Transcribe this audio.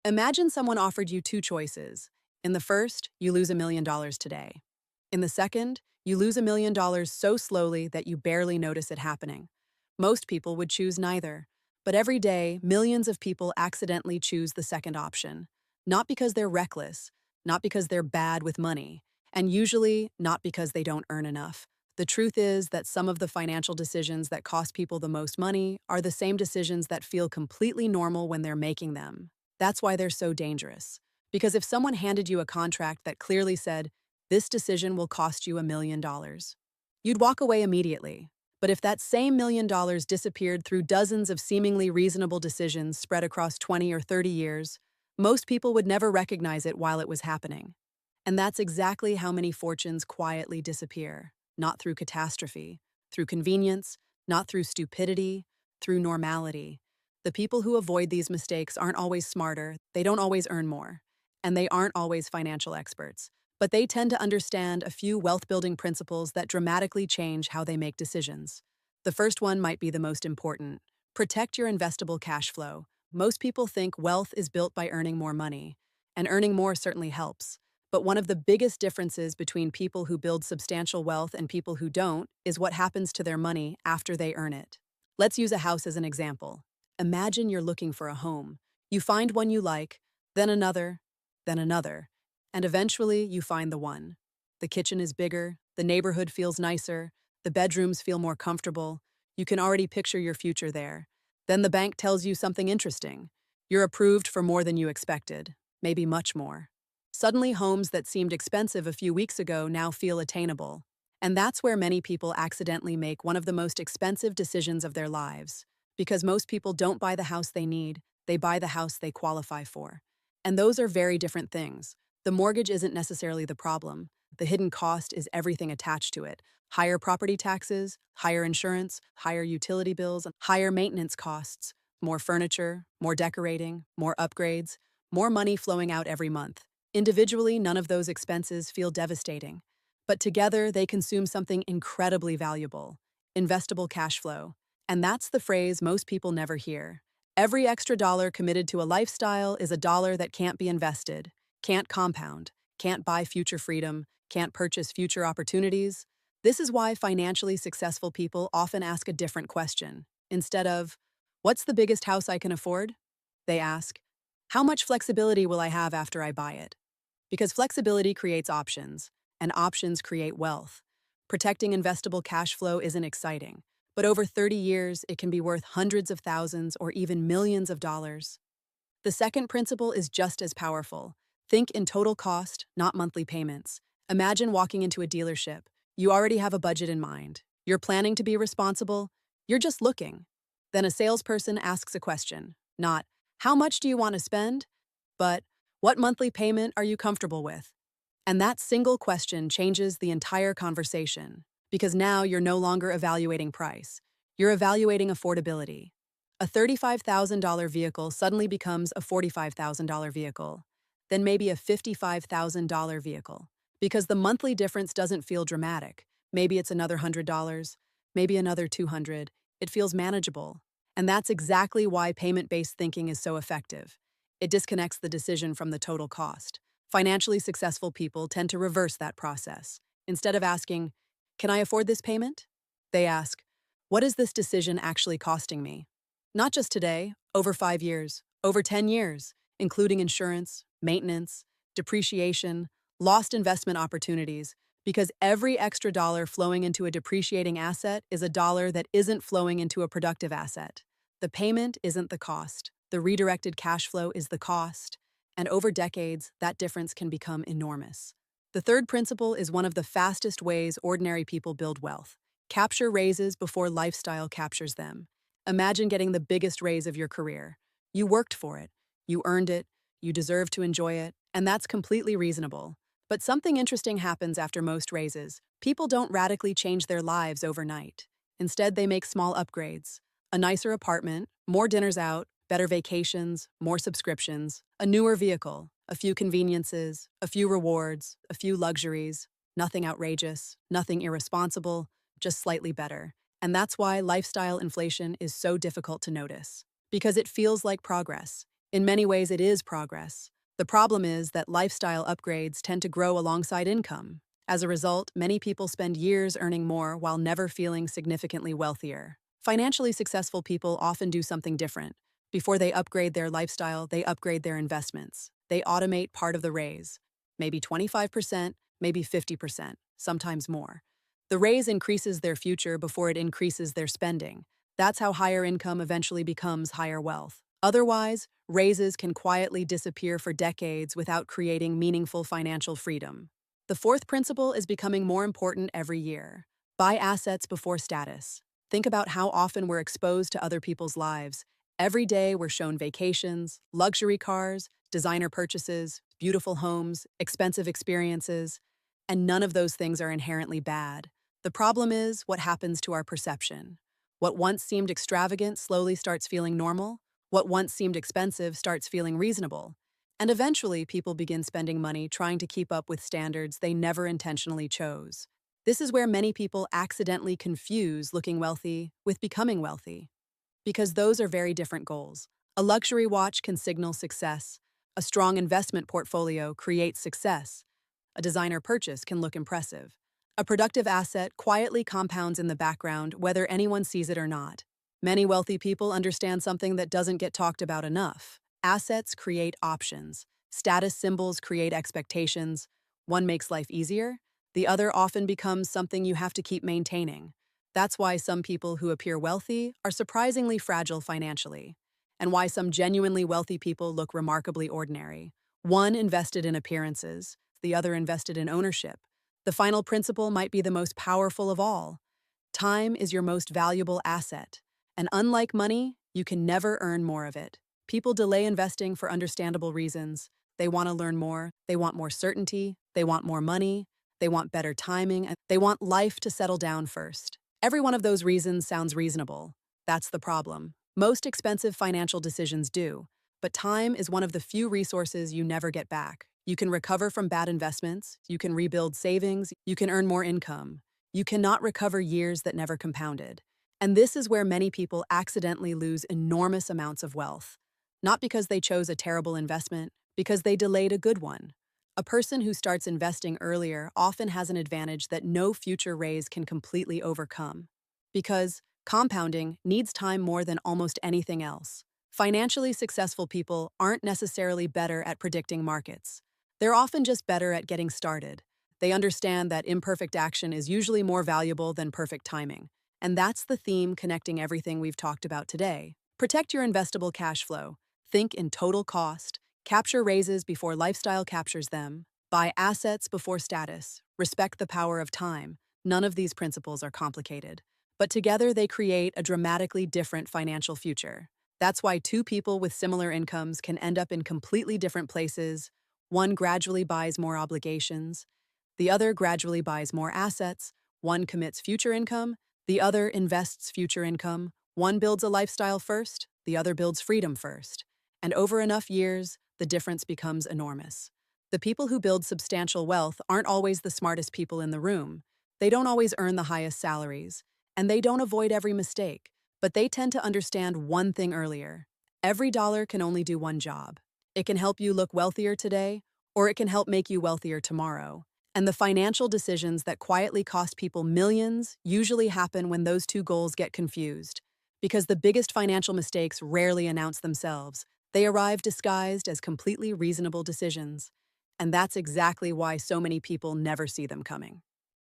Imagine someone offered you two choices. In the first, you lose $1 million today. In the second, you lose $1 million so slowly that you barely notice it happening. Most people would choose neither. But every day, millions of people accidentally choose the second option. Not because they're reckless, not because they're bad with money, and usually not because they don't earn enough. The truth is that some of the financial decisions that cost people the most money are the same decisions that feel completely normal when they're making them. That's why they're so dangerous. Because if someone handed you a contract that clearly said, this decision will cost you $1 million, you'd walk away immediately. But if that same $1 million disappeared through dozens of seemingly reasonable decisions spread across 20 or 30 years, most people would never recognize it while it was happening. And that's exactly how many fortunes quietly disappear. Not through catastrophe, through convenience, not through stupidity, through normality. The people who avoid these mistakes aren't always smarter, they don't always earn more, and they aren't always financial experts. But they tend to understand a few wealth-building principles that dramatically change how they make decisions. The first one might be the most important. Protect your investable cash flow. Most people think wealth is built by earning more money, and earning more certainly helps. But one of the biggest differences between people who build substantial wealth and people who don't is what happens to their money after they earn it. Let's use a house as an example. Imagine you're looking for a home. You find one you like, then another, and eventually you find the one. The kitchen is bigger, the neighborhood feels nicer, the bedrooms feel more comfortable. You can already picture your future there. Then the bank tells you something interesting. You're approved for more than you expected, maybe much more. Suddenly, homes that seemed expensive a few weeks ago now feel attainable. And that's where many people accidentally make one of the most expensive decisions of their lives. Because most people don't buy the house they need, they buy the house they qualify for. And those are very different things. The mortgage isn't necessarily the problem. The hidden cost is everything attached to it. Higher property taxes, higher insurance, higher utility bills, higher maintenance costs, more furniture, more decorating, more upgrades, more money flowing out every month. Individually, none of those expenses feel devastating. But together, they consume something incredibly valuable: investable cash flow. And that's the phrase most people never hear. Every extra dollar committed to a lifestyle is a dollar that can't be invested, can't compound, can't buy future freedom, can't purchase future opportunities. This is why financially successful people often ask a different question. Instead of, what's the biggest house I can afford? They ask, how much flexibility will I have after I buy it? Because flexibility creates options, and options create wealth. Protecting investable cash flow isn't exciting, but over 30 years, it can be worth hundreds of thousands or even millions of dollars. The second principle is just as powerful. Think in total cost, not monthly payments. Imagine walking into a dealership. You already have a budget in mind. You're planning to be responsible. You're just looking. Then a salesperson asks a question, not, how much do you want to spend? But, what monthly payment are you comfortable with? And that single question changes the entire conversation, because now you're no longer evaluating price. You're evaluating affordability. A $35,000 vehicle suddenly becomes a $45,000 vehicle, then maybe a $55,000 vehicle, because the monthly difference doesn't feel dramatic. Maybe it's another $100, maybe another $200. It feels manageable. And that's exactly why payment-based thinking is so effective. It disconnects the decision from the total cost. Financially successful people tend to reverse that process. Instead of asking, can I afford this payment? They ask, what is this decision actually costing me? Not just today, over 5 years, over 10 years, including insurance, maintenance, depreciation, lost investment opportunities, because every extra dollar flowing into a depreciating asset is a dollar that isn't flowing into a productive asset. The payment isn't the cost. The redirected cash flow is the cost. And over decades, that difference can become enormous. The third principle is one of the fastest ways ordinary people build wealth. Capture raises before lifestyle captures them. Imagine getting the biggest raise of your career. You worked for it, you earned it, you deserve to enjoy it, and that's completely reasonable. But something interesting happens after most raises. People don't radically change their lives overnight. Instead, they make small upgrades. A nicer apartment, more dinners out, better vacations, more subscriptions, a newer vehicle, a few conveniences, a few rewards, a few luxuries. Nothing outrageous, nothing irresponsible, just slightly better. And that's why lifestyle inflation is so difficult to notice. Because it feels like progress. In many ways, it is progress. The problem is that lifestyle upgrades tend to grow alongside income. As a result, many people spend years earning more while never feeling significantly wealthier. Financially successful people often do something different. Before they upgrade their lifestyle, they upgrade their investments. They automate part of the raise, maybe 25%, maybe 50%, sometimes more. The raise increases their future before it increases their spending. That's how higher income eventually becomes higher wealth. Otherwise, raises can quietly disappear for decades without creating meaningful financial freedom. The fourth principle is becoming more important every year. Buy assets before status. Think about how often we're exposed to other people's lives. Every day we're shown vacations, luxury cars, designer purchases, beautiful homes, expensive experiences, and none of those things are inherently bad. The problem is what happens to our perception. What once seemed extravagant slowly starts feeling normal. What once seemed expensive starts feeling reasonable. And eventually, people begin spending money trying to keep up with standards they never intentionally chose. This is where many people accidentally confuse looking wealthy with becoming wealthy, because those are very different goals. A luxury watch can signal success. A strong investment portfolio creates success. A designer purchase can look impressive. A productive asset quietly compounds in the background, whether anyone sees it or not. Many wealthy people understand something that doesn't get talked about enough. Assets create options. Status symbols create expectations. One makes life easier. The other often becomes something you have to keep maintaining. That's why some people who appear wealthy are surprisingly fragile financially, and why some genuinely wealthy people look remarkably ordinary. One invested in appearances, the other invested in ownership. The final principle might be the most powerful of all. Time is your most valuable asset, and unlike money, you can never earn more of it. People delay investing for understandable reasons. They want to learn more, they want more certainty, they want more money, they want better timing, and they want life to settle down first. Every one of those reasons sounds reasonable. That's the problem. Most expensive financial decisions do, but time is one of the few resources you never get back. You can recover from bad investments, you can rebuild savings, you can earn more income. You cannot recover years that never compounded. And this is where many people accidentally lose enormous amounts of wealth. Not because they chose a terrible investment, because they delayed a good one. A person who starts investing earlier often has an advantage that no future raise can completely overcome. Because compounding needs time more than almost anything else. Financially successful people aren't necessarily better at predicting markets. They're often just better at getting started. They understand that imperfect action is usually more valuable than perfect timing. And that's the theme connecting everything we've talked about today. Protect your investable cash flow. Think in total cost. Capture raises before lifestyle captures them. Buy assets before status. Respect the power of time. None of these principles are complicated, but together they create a dramatically different financial future. That's why two people with similar incomes can end up in completely different places. One gradually buys more obligations. The other gradually buys more assets. One commits future income. The other invests future income. One builds a lifestyle first. The other builds freedom first. And over enough years, the difference becomes enormous. The people who build substantial wealth aren't always the smartest people in the room. They don't always earn the highest salaries, and they don't avoid every mistake, but they tend to understand one thing earlier. Every dollar can only do one job. It can help you look wealthier today, or it can help make you wealthier tomorrow. And the financial decisions that quietly cost people millions usually happen when those two goals get confused. Because the biggest financial mistakes rarely announce themselves. They arrive disguised as completely reasonable decisions. And that's exactly why so many people never see them coming.